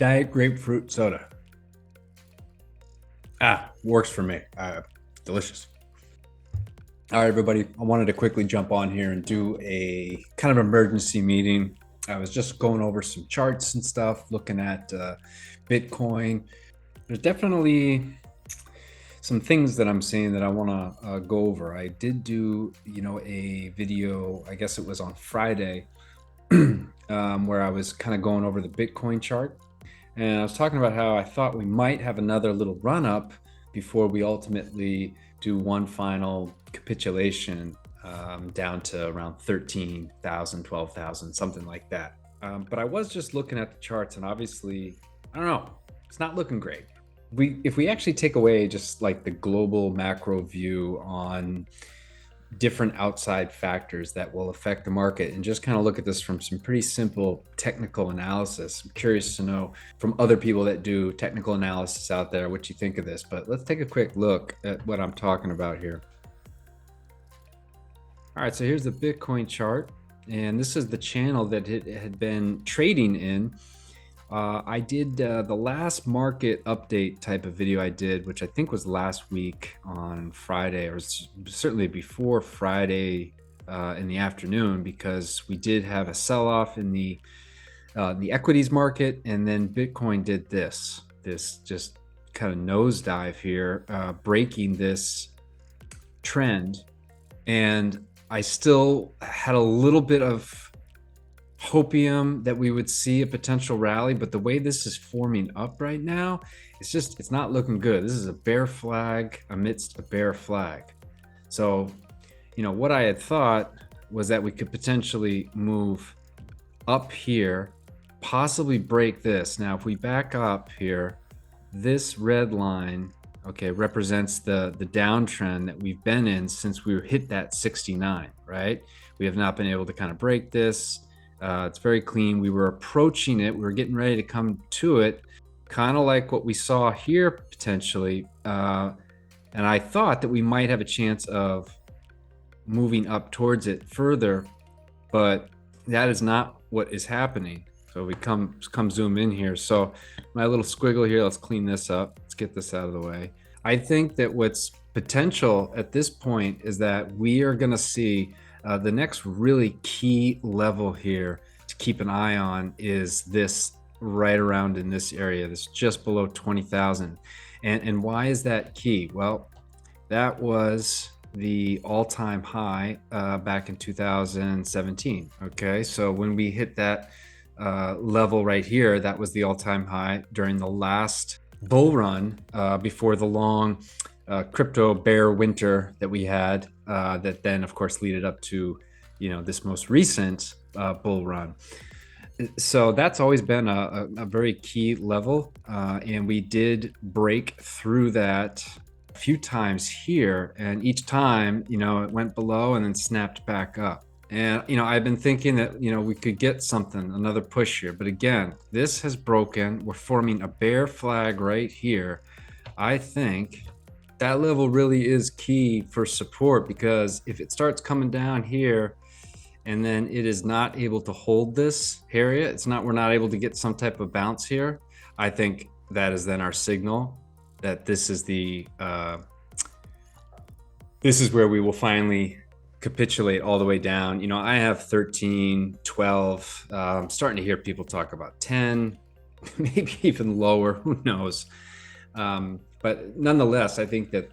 Diet grapefruit soda. Works for me. Delicious. All right, everybody. I wanted to quickly jump on here and do a kind of emergency meeting. I was just going over some charts and stuff, looking at Bitcoin. There's definitely some things that I'm seeing that I want to go over. I did do, a video, I guess it was on Friday, where I was kind of going over the Bitcoin chart. And I was talking about how I thought we might have another little run up before we ultimately do one final capitulation down to around 13,000, 12,000, something like that. But I was just looking at the charts, and obviously, I don't know, it's not looking great. If we actually take away just like the global macro view on different outside factors that will affect the market and just kind of look at this from some pretty simple technical analysis. I'm curious to know from other people that do technical analysis out there what you think of this, but let's take a quick look at what I'm talking about here. All right, so here's the Bitcoin chart, and this is the channel that it had been trading in. I did the last market update type of video I did, which I think was last week on Friday, or certainly before Friday in the afternoon, because we did have a sell-off in the equities market, and then Bitcoin did this just kind of nosedive here, breaking this trend. And I still had a little bit of hopium that we would see a potential rally, but the way this is forming up right now, it's not looking good. This is a bear flag amidst a bear flag. So, what I had thought was that we could potentially move up here, possibly break this. Now, if we back up here, this red line, okay, represents the downtrend that we've been in since we hit that 69, right? We have not been able to kind of break this. It's very clean. We were approaching it. We were getting ready to come to it, kind of like what we saw here potentially. And I thought that we might have a chance of moving up towards it further, but that is not what is happening. So we come zoom in here. So my little squiggle here, let's clean this up. Let's get this out of the way. I think that what's potential at this point is that we are going to see the next really key level here to keep an eye on is this right around in this area, this just below 20,000. And why is that key? Well, that was the all-time high back in 2017. Okay, so when we hit that level right here, that was the all-time high during the last bull run before the long crypto bear winter that we had, that then of course leaded up to this most recent bull run. So that's always been a very key level, and we did break through that a few times here, and each time it went below and then snapped back up. And I've been thinking that we could get something, another push here, but again, this has broken. We're forming a bear flag right here. I think that level really is key for support, because if it starts coming down here and then it is not able to hold this area, we're not able to get some type of bounce here, I think that is then our signal that this is where we will finally capitulate all the way down. I have 13, 12. I'm starting to hear people talk about 10, maybe even lower, who knows. But nonetheless, I think that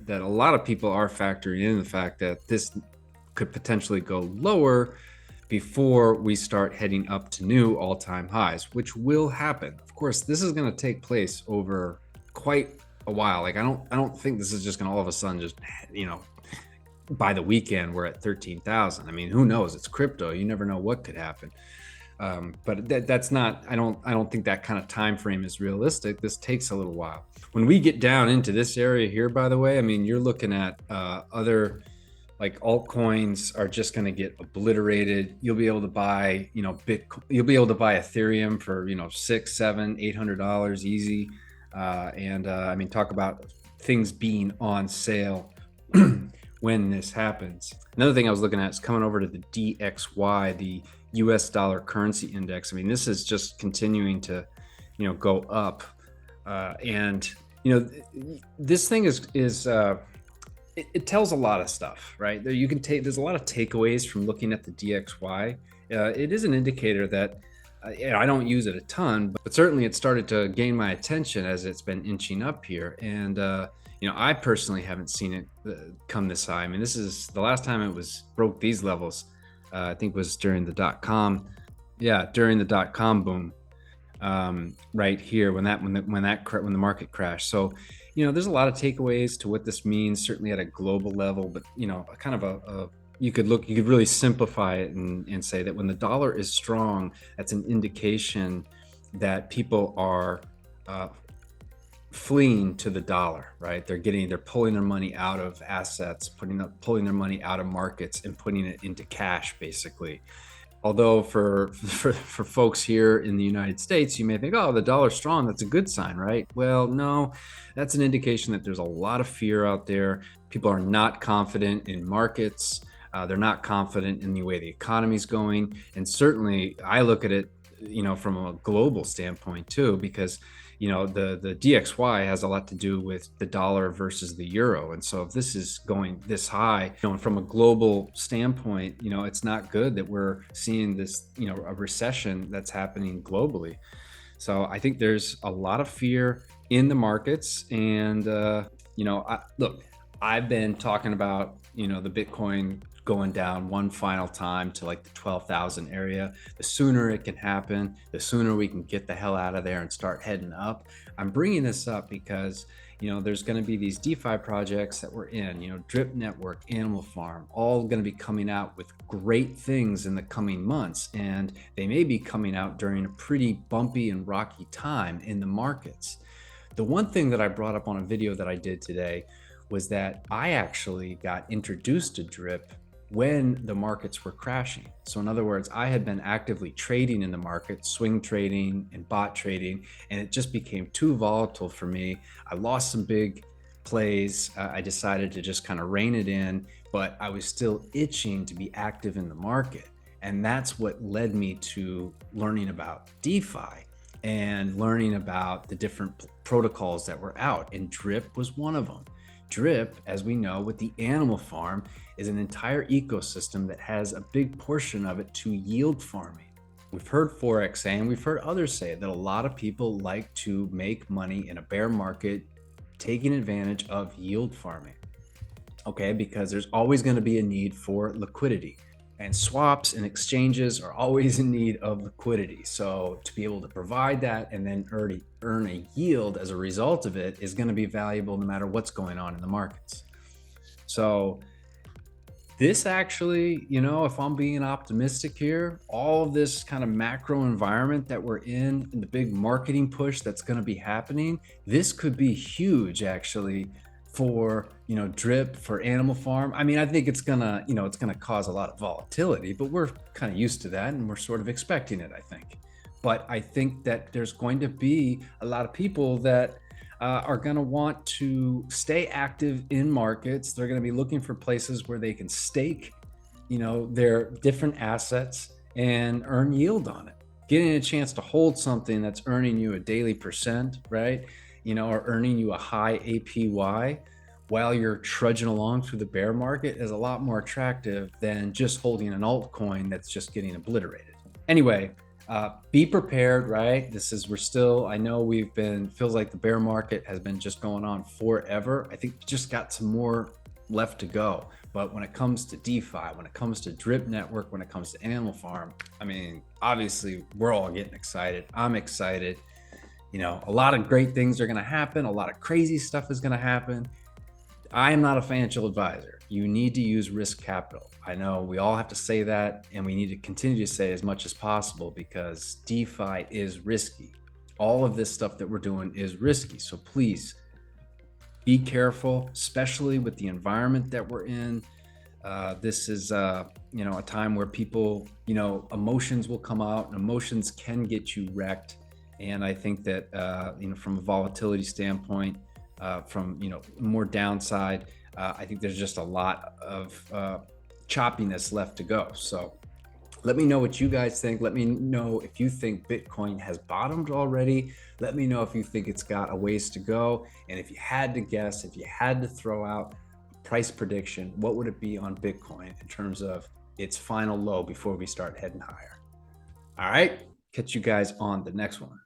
a lot of people are factoring in the fact that this could potentially go lower before we start heading up to new all-time highs, which will happen. Of course, this is going to take place over quite a while. Like I don't think this is just going to all of a sudden just by the weekend we're at 13,000. I mean, who knows? It's crypto. You never know what could happen. But that's not. I don't think that kind of time frame is realistic. This takes a little while. When we get down into this area here, by the way, I mean, you're looking at other like altcoins are just going to get obliterated. You'll be able to buy, Bitcoin. You'll be able to buy Ethereum for $600, $700, $800 easy. I mean, talk about things being on sale when this happens. Another thing I was looking at is coming over to the DXY, the US dollar currency index. I mean, this is just continuing to, go up. And this thing it tells a lot of stuff, right? There you can take. There's a lot of takeaways from looking at the DXY. It is an indicator that I don't use it a ton, but certainly it started to gain my attention as it's been inching up here. And I personally haven't seen it come this high. I mean, this is the last time it was broke these levels. I think was during the .com. Yeah, during the .com boom, right here when the market crashed. So, there's a lot of takeaways to what this means, certainly at a global level. But kind of you could really simplify it and say that when the dollar is strong, that's an indication that people are fleeing to the dollar, right? They're pulling their money out of assets, pulling their money out of markets and putting it into cash, basically. Although for folks here in the United States, you may think, oh, the dollar's strong, that's a good sign, right? Well, no, that's an indication that there's a lot of fear out there. People are not confident in markets. They're not confident in the way the economy's going. And certainly I look at it, from a global standpoint too, because the DXY has a lot to do with the dollar versus the euro. And so if this is going this high, from a global standpoint, it's not good that we're seeing this, a recession that's happening globally. So I think there's a lot of fear in the markets. And, look, I've been talking about, the Bitcoin going down one final time to like the 12,000 area. The sooner it can happen, the sooner we can get the hell out of there and start heading up. I'm bringing this up because, there's going to be these DeFi projects that we're in, Drip Network, Animal Farm, all going to be coming out with great things in the coming months. And they may be coming out during a pretty bumpy and rocky time in the markets. The one thing that I brought up on a video that I did today was that I actually got introduced to Drip when the markets were crashing. So in other words, I had been actively trading in the market, swing trading and bot trading, and it just became too volatile for me. I lost some big plays. I decided to just kind of rein it in, but I was still itching to be active in the market. And that's what led me to learning about DeFi and learning about the different protocols that were out. And Drip was one of them. Drip, as we know, with the Animal Farm, is an entire ecosystem that has a big portion of it to yield farming. We've heard Forex say, and we've heard others say that a lot of people like to make money in a bear market, taking advantage of yield farming. Okay, because there's always going to be a need for liquidity. And swaps and exchanges are always in need of liquidity. So to be able to provide that and then earn a yield as a result of it is going to be valuable no matter what's going on in the markets. So this actually, if I'm being optimistic here, all of this kind of macro environment that we're in and the big marketing push that's going to be happening, this could be huge actually for Drip, for Animal Farm. I mean, I think it's gonna cause a lot of volatility, but we're kind of used to that and we're sort of expecting it, I think. But I think that there's going to be a lot of people that are going to want to stay active in markets. They're going to be looking for places where they can stake their different assets and earn yield on it. Getting a chance to hold something that's earning you a daily percent, right? Or earning you a high APY while you're trudging along through the bear market is a lot more attractive than just holding an altcoin that's just getting obliterated. Anyway, be prepared, right? I know feels like the bear market has been just going on forever. I think we just got some more left to go. But when it comes to DeFi, when it comes to Drip Network, when it comes to Animal Farm, I mean, obviously we're all getting excited. I'm excited. A lot of great things are going to happen. A lot of crazy stuff is going to happen. I am not a financial advisor. You need to use risk capital. I know we all have to say that, and we need to continue to say as much as possible because DeFi is risky. All of this stuff that we're doing is risky. So please be careful, especially with the environment that we're in. This is, a time where people, emotions will come out and emotions can get you wrecked. And I think that, from a volatility standpoint, from, more downside, I think there's just a lot of choppiness left to go. So Let me know what you guys think. Let me know if you think Bitcoin has bottomed already. Let me know if you think it's got a ways to go. And if you had to guess, if you had to throw out a price prediction, what would it be on Bitcoin in terms of its final low before we start heading higher? All right, catch you guys on the next one.